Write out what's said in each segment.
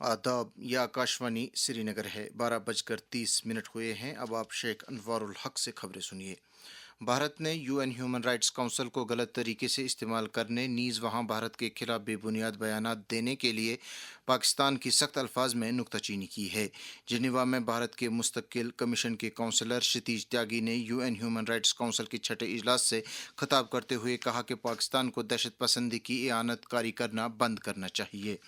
आदाब ये आकाशवाणी श्रीनगर है 12:30 हुए हैं। अब आप शेख अनवारुल हक से खबरें सुनिए। भारत ने यूएन ह्यूमन राइट्स काउंसिल को गलत तरीके से इस्तेमाल करने नीज़ वहाँ भारत के खिलाफ बेबुनियाद बयानात देने के लिए पाकिस्तान की सख्त अल्फाज में नुक्ताचीनी की है। जिनेवा में भारत के मुस्तकिल कमीशन के काउंसलर क्षितिज त्यागी ने यूएन ह्यूमन राइट्स काउंसिल के छठे इजलास से खिताब करते हुए कहा कि पाकिस्तान को दहशत पसंदी की इआनतकारी करना बंद करना चाहिए।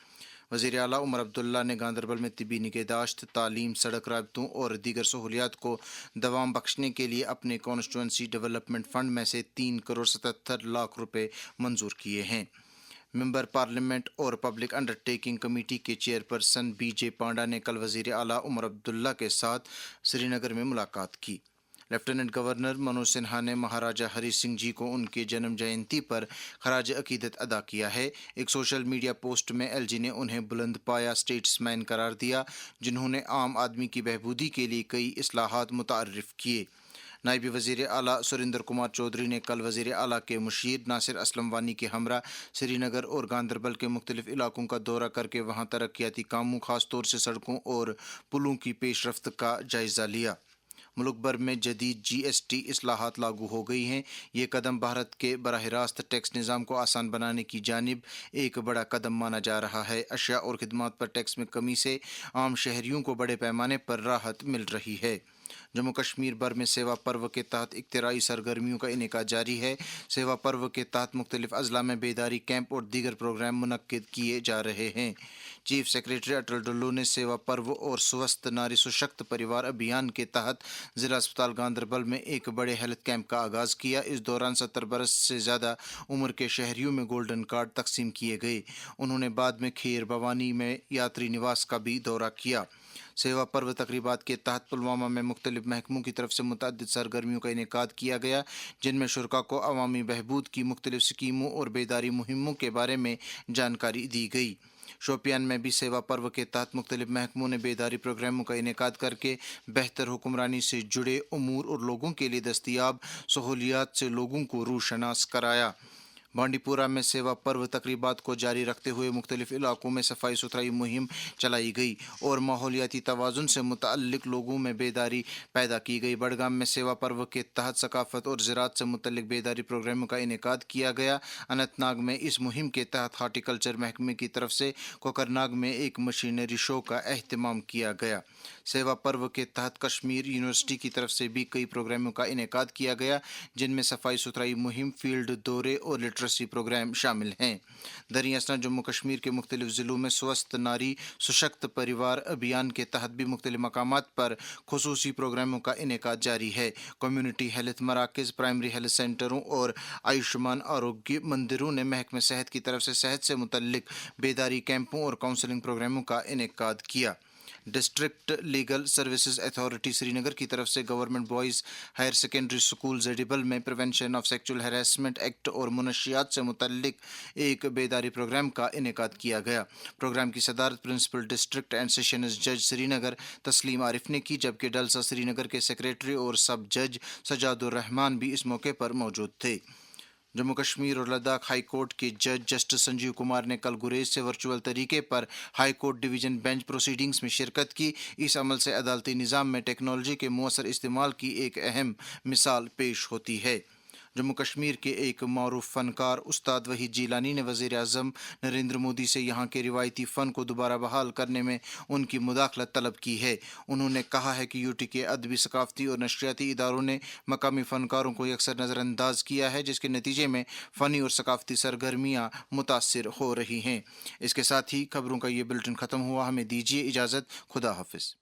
वज़ीर आला उमर अब्दुल्ला ने गांदरबल में तिबी निगहदाश्त, तालीम, सड़क राबतों और दीगर सहूलियात को दवाम बख्शने के लिए अपने कॉन्स्टिट्यूंसी डेवलपमेंट फ़ंड में से 3 करोड़ 77 लाख रुपए मंजूर किए हैं। मेंबर पार्लियामेंट और पब्लिक अंडरटेकिंग कमेटी के चेयरपर्सन बीजे पांडा ने कल वज़ीर आला उमर अब्दुल्ला के साथ श्रीनगर में मुलाकात की। लेफ्टिनेंट गवर्नर मनोज सिन्हा ने महाराजा हरी सिंह जी को उनके जन्म जयंती पर खराज अकीदत अदा किया है। एक सोशल मीडिया पोस्ट में एलजी ने उन्हें बुलंद पाया स्टेट्समैन करार दिया, जिन्होंने आम आदमी की बहबूदी के लिए कई इस्लाहात मुतारिफ किए। नायब वज़ीर आला सुरेंद्र कुमार चौधरी ने कल वज़ीर आला के मुशीर नासिर असलम वानी के हमरा श्रीनगर और गांदरबल के मुख्तलिफ इलाकों का दौरा करके वहाँ तरक्याती कामों, खास तौर से सड़कों और पुलों की पेशरफ्त का जायज़ा लिया। मुल्क भर में जदीद जीएसटी इस्लाहात लागू हो गई हैं। ये कदम भारत के बराह रास्त टैक्स निज़ाम को आसान बनाने की जानिब एक बड़ा कदम माना जा रहा है। अशिया और खिदमात पर टैक्स में कमी से आम शहरियों को बड़े पैमाने पर राहत मिल रही है। जम्मू कश्मीर भर में सेवा पर्व के तहत इख्तिराई सरगर्मियों का इनेका जारी है। सेवा पर्व के तहत मुख्तलिफ अजला में बेदारी कैंप और दीगर प्रोग्राम मुनक्किद किए जा रहे हैं। चीफ सेक्रेटरी अटल डुल्लू ने सेवा पर्व और स्वस्थ नारी सशक्त परिवार अभियान के तहत जिला अस्पताल गांदरबल में एक बड़े हेल्थ कैंप का आगाज़ किया। इस दौरान 70 बरस से ज़्यादा उम्र के शहरियों में गोल्डन कार्ड तकसीम किए गए। उन्होंने बाद में खेर भवानी में यात्री निवास का भी दौरा किया। सेवा पर्व तकरीबात के तहत पुलवामा में मुख्तलिफ महकमों की तरफ से मुतअद्दिद सरगर्मियों का इनेकाद किया गया, जिनमें शुरका को अवामी बहबूद की मुख्तलिफ स्कीमों और बेदारी मुहिमों के बारे में जानकारी दी गई। शोपियान में भी सेवा पर्व के तहत मुख्तलिफ महकमों ने बेदारी प्रोग्रामों का इनेकाद करके बेहतर हुक्मरानी से जुड़े उमूर और लोगों के लिए दस्तियाब सहूलियात से लोगों को रूशनास कराया। बांडीपुरा में सेवा पर्व तकरीबात को जारी रखते हुए मुख्तलिफ इलाकों में सफाई सुथराई मुहिम चलाई गई और माहौलियाती तवाज़ुन से मुतअल्लिक लोगों में बेदारी पैदा की गई। बड़गाम में सेवा पर्व के तहत सकाफत और ज़राअत से मुतल्लिक बेदारी प्रोग्रामों का इनेकाद किया गया। अनंतनाग में इस मुहिम के तहत हार्टिकल्चर महकमे की तरफ से कोकरनाग में एक मशीनरी शो का अहतमाम किया गया। सेवा पर्व के तहत कश्मीर यूनिवर्सिटी की तरफ से भी कई प्रोग्रामों का इनेकाद किया गया, जिनमें सफाई सुथराई मुहिम, फील्ड दौरे और लिटरेसी प्रोग्राम शामिल हैं। दरियासना जम्मू कश्मीर के मुख्तलिफ ज़िलों में स्वस्थ नारी सशक्त परिवार अभियान के तहत भी मुख्तलिफ मकामात पर खुसूसी प्रोग्रामों का इनेकाद जारी है। कम्यूनिटी हेल्थ मराकज़, प्राइमरी हेल्थ सेंटरों और आयुष्मान आरोग्य मंदिरों ने महकमे सेहत की तरफ से सेहत से मुतल्लिक बेदारी कैंपों और काउंसलिंग प्रोग्रामों का इनेकाद किया। District legal services authority Srinagar की तरफ से government boys higher secondary school Zadibal में prevention of sexual harassment act और मुनशियात से मुतल्लिक एक बेदारी प्रोग्राम का इनेकाद किया गया। प्रोग्राम की सदारत प्रिंसिपल डिस्ट्रिक्ट एंड सेशंस जज श्रीनगर तस्लीम आरिफ ने की, जबकि डलसा श्रीनगर के सेक्रेटरी और सब जज सजादुर रहमान भी इस मौके पर मौजूद थे। जम्मू कश्मीर और लद्दाख हाई कोर्ट के जज जस्टिस संजीव कुमार ने कल गुरेज से वर्चुअल तरीके पर high court division bench proceedings में शिरकत की। इस अमल से अदालती निज़ाम में टेक्नोलॉजी के मौसर इस्तेमाल की एक अहम मिसाल पेश होती है। जम्मू कश्मीर के एक मारूफ फ़नकार उस्ताद वहीद जीलानी ने वज़ीर आज़म नरेंद्र मोदी से यहाँ के रिवायती फ़न को दोबारा बहाल करने में उनकी मुदाखलत तलब की है। उन्होंने कहा है कि यूटी के अदबी, सकाफ़ती और नशरियाती इदारों ने मकामी फ़नकारों को अक्सर नज़रअंदाज किया है, जिसके नतीजे में फ़नी और सकाफ़ती सरगर्मियाँ मुतासिर हो रही हैं। इसके साथ ही खबरों का ये बुलेटिन ख़त्म हुआ। हमें दीजिए इजाज़त। खुदा हाफिज़।